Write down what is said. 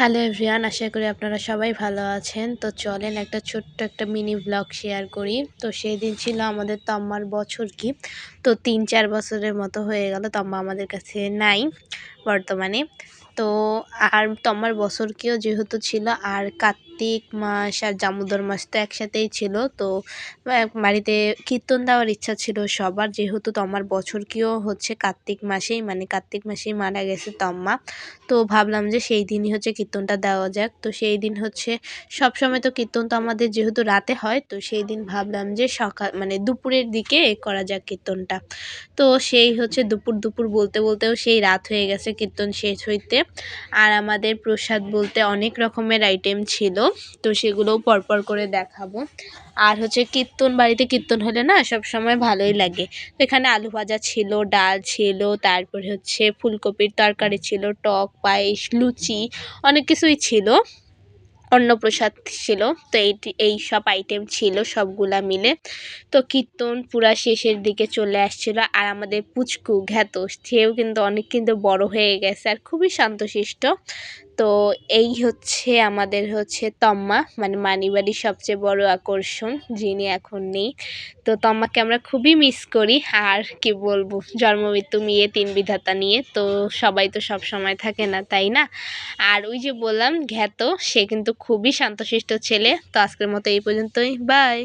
Hello everyone, আশা করি আপনারা সবাই ভালো আছেন। তো চলেন একটা ছোট্ট একটা মিনি ব্লগ শেয়ার করি। তো সেই দিন ছিল আমাদের তম্মার বছর কি, তো ৩-৪ বছরের মতো হয়ে গেল তম্মা আমাদের কাছে নাই বর্তমানে। তো আর তম্মার বছর কিও যেহেতু ছিল, আর কার্তিক মাস আর দামোদর মাস তো একসাথেই ছিল। তো বাড়িতে কীর্তন দেওয়ার ইচ্ছা ছিল সবার, যেহেতু তম্মার বছর কিও হচ্ছে কার্তিক মাসেই, মানে কার্তিক মাসেই মারা গেছে তম্মা। তো ভাবলাম যে সেই দিনই হচ্ছে কীর্তনটা দেওয়া যাক। তো সেই দিন হচ্ছে সবসময় তো কীর্তন তো আমাদের যেহেতু রাতে হয়, তো সেই দিন ভাবলাম যে সকাল মানে দুপুরের দিকে করা যাক কীর্তনটা। তো সেই হচ্ছে দুপুর বলতে বলতেও সেই রাত হয়ে গেছে কীর্তন শেষ হইতে। আর আমাদের প্রসাদ বলতে অনেক রকমের আইটেম ছিল, তো সেগুলোও পরপর করে দেখাবো। আর হচ্ছে বাড়িতে কীর্তন হলে না সবসময় ভালোই লাগে। তো এখানে আলু ভাজা ছিল, ডাল ছিল, তারপরে হচ্ছে ফুলকপির তরকারি ছিল, টক, পায়েস, লুচি, অনেক কিছুই ছিল। অন্নপ্রসাদ ছিল। তো এই সব আইটেম ছিল সবগুলা মিলে। তো কীর্তন পুরা শেষের দিকে চলে আসছিল। আর আমাদের পুচকু ঘ্যাতো, সেও কিন্তু বড় হয়ে গেছে আর খুবই শান্তশিষ্ট। তো এই হচ্ছে আমাদের হচ্ছে তম্মা, মানে মানিবাড়ির সবচেয়ে বড় আকর্ষণ, যিনি এখন নেই। তো তম্মাকে আমরা খুবই মিস করি। আর কি বলবো, জন্ম মৃত্যু মিলিয়ে ৩ বিধাতা নিয়ে, তো সবাই তো সব সময় থাকে না, তাই না? আর ওই যে বললাম ঘ্যাতো, সে কিন্তু খুবই শান্তশিষ্ট ছেলে। তো আজকের মতো এই পর্যন্তই, বাই।